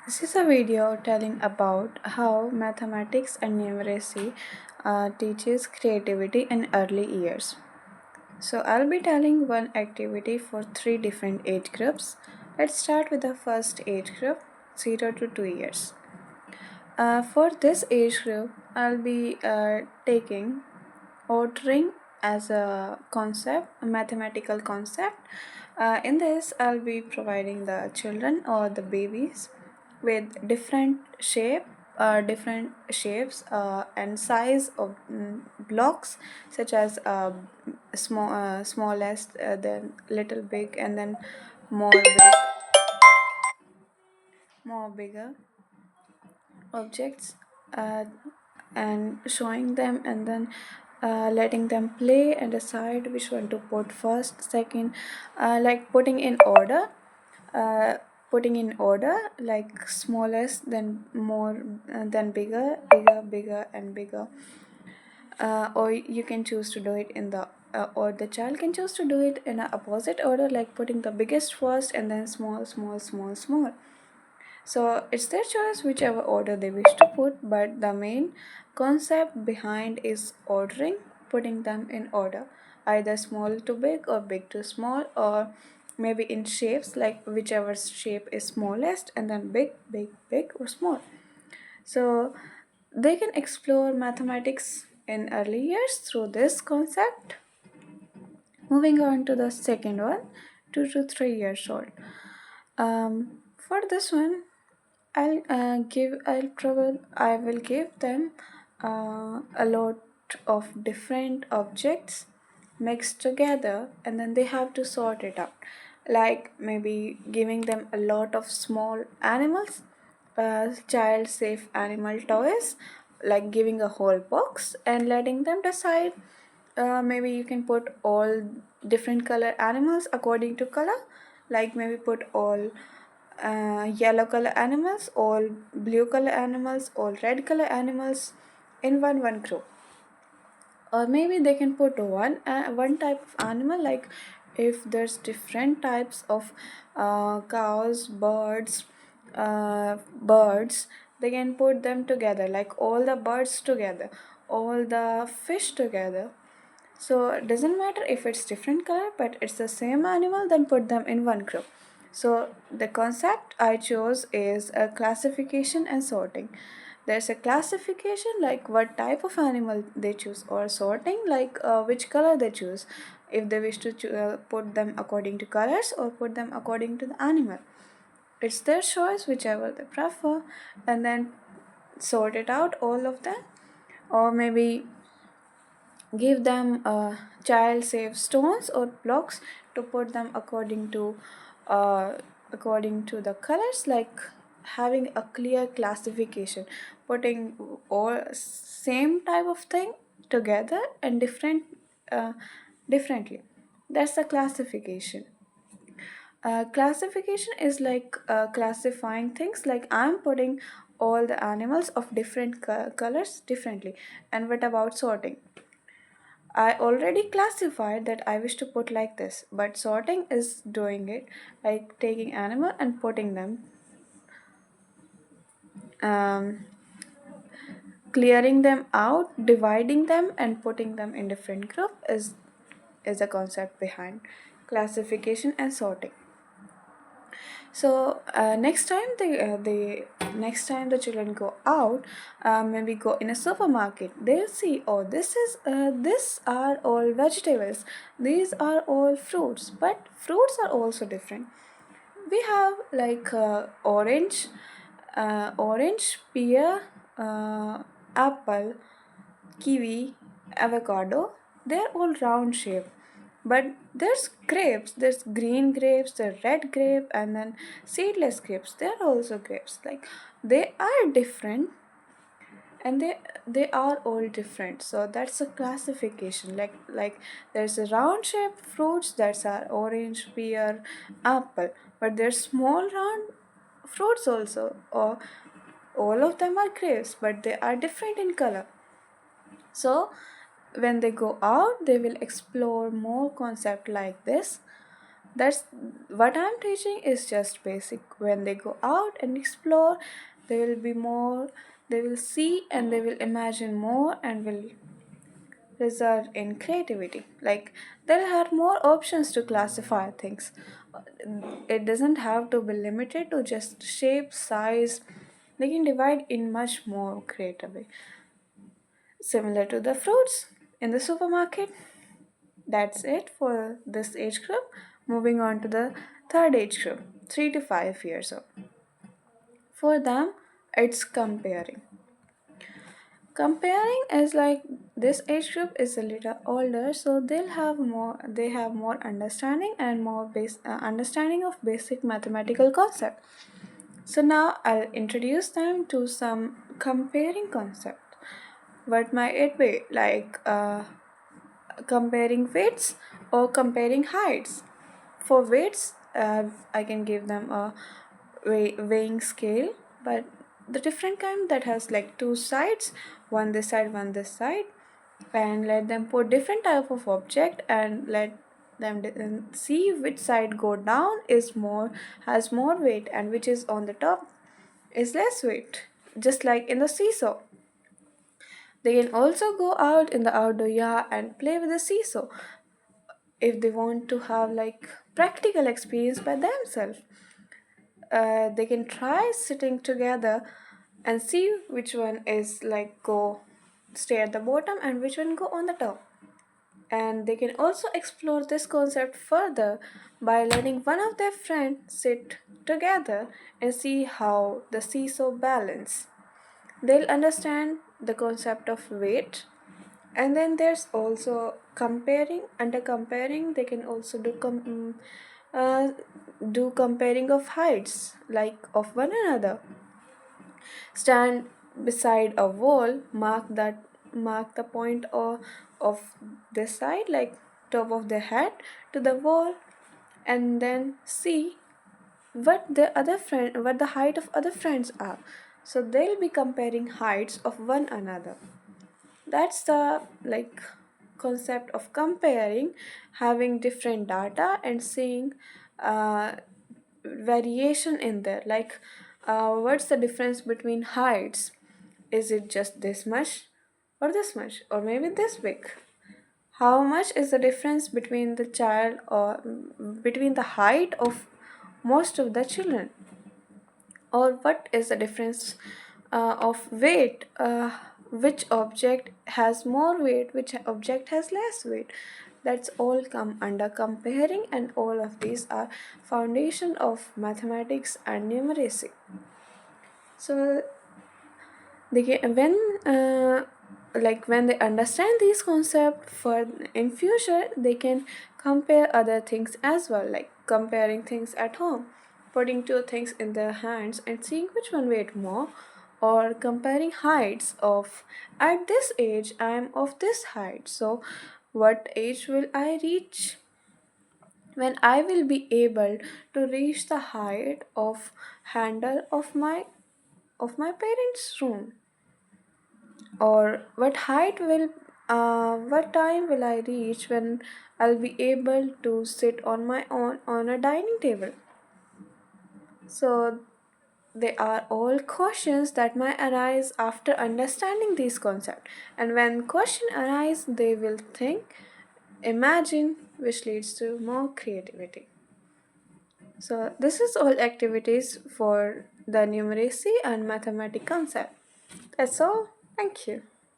This is a video telling about how mathematics and numeracy teaches creativity in early years. So I'll be telling one activity for three different age groups. Let's start with the first age group, 0 to 2 years. For this age group, I'll be taking ordering as a concept, a mathematical concept. In this, I'll be providing the children or the babies with different shapes and size of blocks, such as smallest, then little big, and then more bigger objects, uh, and showing them, and then letting them play and decide which one to put first, second, like uh, putting in order, like smallest, then more, then bigger and bigger. Or you can choose to do it in the or the child can choose to do it in a opposite order, like putting the biggest first and then small. So it's their choice whichever order they wish to put, but the main concept behind is ordering, putting them in order, either small to big or big to small, or maybe in shapes, like whichever shape is smallest and then big or small. So they can explore mathematics in early years through this concept. Moving on to the second one, 2 to 3 years old. For this one, I will give them a lot of different objects mixed together, and then they have to sort it out. Like maybe giving them a lot of small animals, child safe animal toys, like giving a whole box and letting them decide. Maybe you can put all different color animals according to color, like maybe put all yellow color animals, all blue color animals, all red color animals in one group. Or maybe they can put one type of animal, like if there's different types of cows, birds, they can put them together, like all the birds together, all the fish together. So it doesn't matter if it's different color, but it's the same animal, then put them in one group. So the concept I chose is a classification and sorting. There's a classification, like what type of animal they choose, or sorting, like which color they choose, if they wish to put them according to colors or put them according to the animal. It's their choice, whichever they prefer, and then sort it out, all of them. Or maybe give them child safe stones or blocks to put them uh, according to the colors, like having a clear classification, putting all same type of thing together and differently. That's the classification. Classification is like classifying things, like I'm putting all the animals of different colors differently. And what about sorting? I already classified that I wish to put like this, but sorting is doing it, like taking animal and putting them, um, clearing them out, dividing them, and putting them in different group is the concept behind classification and sorting. So next time the children go out, maybe go in a supermarket, they'll see, oh, this are all vegetables, these are all fruits, but fruits are also different. We have like orange, pear, apple, kiwi, avocado. They're all round shape. But there's grapes, there's green grapes, there's red grape, and then seedless grapes. They're also grapes. Like they are different, and they are all different. So that's a classification. Like there's a round shaped fruits that's are orange, pear, apple, but there's small round fruits also, or all of them are grapes, but they are different in color. So when they go out, they will explore more concept like this. That's what I'm teaching is just basic. When they go out and explore, they will be more, they will see and they will imagine more and will result in creativity. Like they'll have more options to classify things. It doesn't have to be limited to just shape, size. They can divide in much more creative way. Similar to the fruits in the supermarket. That's it for this age group. Moving on to the third age group, 3 to 5 years old. For them, it's comparing. Comparing is like this age group is a little older, so they have more understanding and more understanding of basic mathematical concept. So now I'll introduce them to some comparing concept. What might it be? Like comparing weights or comparing heights. For weights, I can give them a weighing scale, but the different kind that has like two sides, one this side, and let them put different type of object and let them see which side go down is more has more weight and which is on the top is less weight. Just like in the seesaw, they can also go out in the outdoor yard and play with the seesaw if they want to have like practical experience by themselves. They can try sitting together and see which one is like go stay at the bottom and which one go on the top. And they can also explore this concept further by letting one of their friends sit together and see how the seesaw balance. They'll understand the concept of weight. And then there's also comparing. Under comparing, they can also uh, do comparing of heights, like of one another. Stand beside a wall, mark the point of this side, like top of the head to the wall, and then see what the height of other friends are. So they'll be comparing heights of one another. That's the like concept of comparing, having different data and seeing uh, variation in there, like what's the difference between heights, is it just this much or this much or maybe this big, how much is the difference between the child or between the height of most of the children, or what is the difference of weight, which object has more weight, which object has less weight. That's all come under comparing, and all of these are foundation of mathematics and numeracy. So they can, when they understand these concepts for in future, they can compare other things as well, like comparing things at home, putting two things in their hands and seeing which one weight more, or comparing heights of at this age I am of this height, so what age will I reach when I will be able to reach the height of handle of my parents room, or what time will I reach when I'll be able to sit on my own on a dining table. So they are all questions that might arise after understanding these concepts, and when question arise they will think, imagine, which leads to more creativity. So this is all activities for the numeracy and mathematics concept. That's all. Thank you.